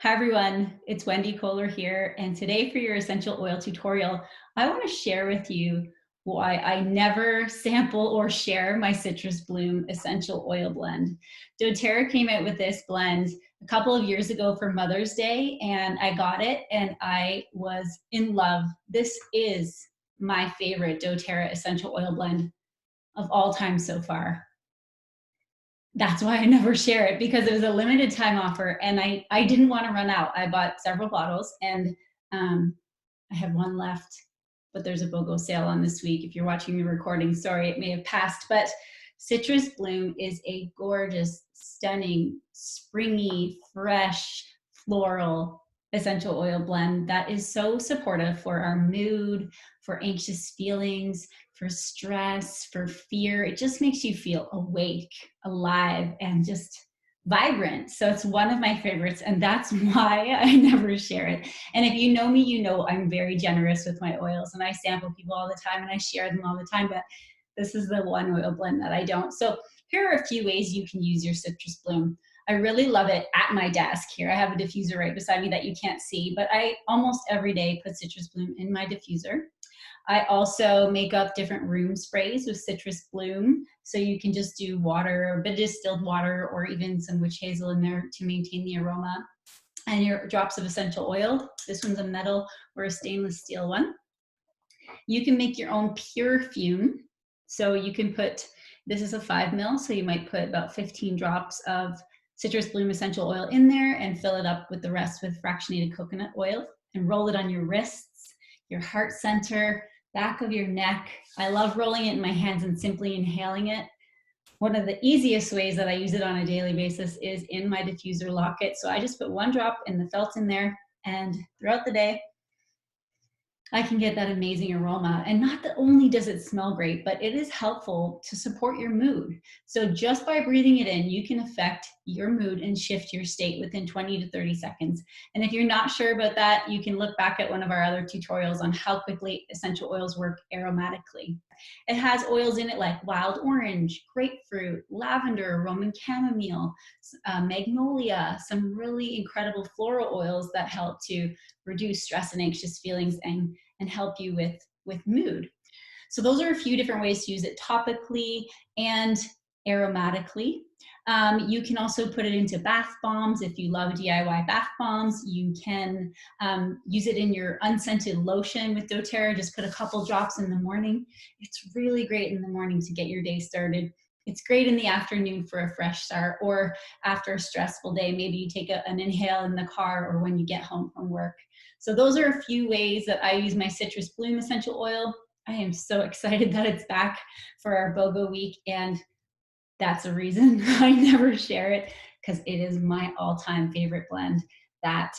Hi everyone, it's Wendy Kohler here, and today for your essential oil tutorial, I want to share with you why I never sample or share my Citrus Bloom essential oil blend. doTERRA came out with this blend a couple of years ago for Mother's Day, and I got it and I was in love. This is my favorite doTERRA essential oil blend of all time so far. That's why I never share it, because it was a limited time offer and I didn't want to run out. I bought several bottles and I have one left, but there's a BOGO sale on this week. If you're watching the recording, sorry, it may have passed, but Citrus Bloom is a gorgeous, stunning, springy, fresh, floral essential oil blend that is so supportive for our mood, for anxious feelings, for stress, for fear. It just makes you feel awake, alive, and just vibrant. So it's one of my favorites, and that's why I never share it. And if you know me, you know I'm very generous with my oils, and I sample people all the time and I share them all the time, but this is the one oil blend that I don't. So here are a few ways you can use your Citrus Bloom. I really love it at my desk here. I have a diffuser right beside me that you can't see, but I almost every day put Citrus Bloom in my diffuser. I also make up different room sprays with Citrus Bloom. So you can just do water, or a bit of distilled water, or even some witch hazel in there to maintain the aroma. And your drops of essential oil. This one's a metal or a stainless steel one. You can make your own pure-fume. So you can put, this is a 5 ml, so you might put about 15 drops of Citrus Bloom essential oil in there and fill it up with the rest with fractionated coconut oil and roll it on your wrists, your heart center, back of your neck. I love rolling it in my hands and simply inhaling it. One of the easiest ways that I use it on a daily basis is in my diffuser locket. So I just put one drop in the felt in there, and throughout the day, I can get that amazing aroma. And not that only does it smell great, but it is helpful to support your mood. So just by breathing it in, you can affect your mood and shift your state within 20 to 30 seconds. And if you're not sure about that, you can look back at one of our other tutorials on how quickly essential oils work aromatically. It has oils in it like wild orange, grapefruit, lavender, Roman chamomile, magnolia, some really incredible floral oils that help to reduce stress and anxious feelings and help you with mood. So those are a few different ways to use it topically and aromatically. You can also put it into bath bombs. If you love DIY bath bombs, you can use it in your unscented lotion with doTERRA. Just put a couple drops in the morning. It's really great in the morning to get your day started. It's great in the afternoon for a fresh start, or after a stressful day. Maybe you take an inhale in the car or when you get home from work. So those are a few ways that I use my Citrus Bloom essential oil. I am so excited that it's back for our BOGO week, and that's a reason I never share it, because it is my all-time favorite blend that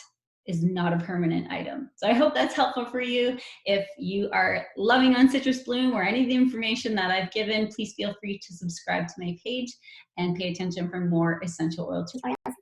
is not a permanent item. So I hope that's helpful for you. If you are loving on Citrus Bloom or any of the information that I've given, please feel free to subscribe to my page and pay attention for more essential oil tutorials.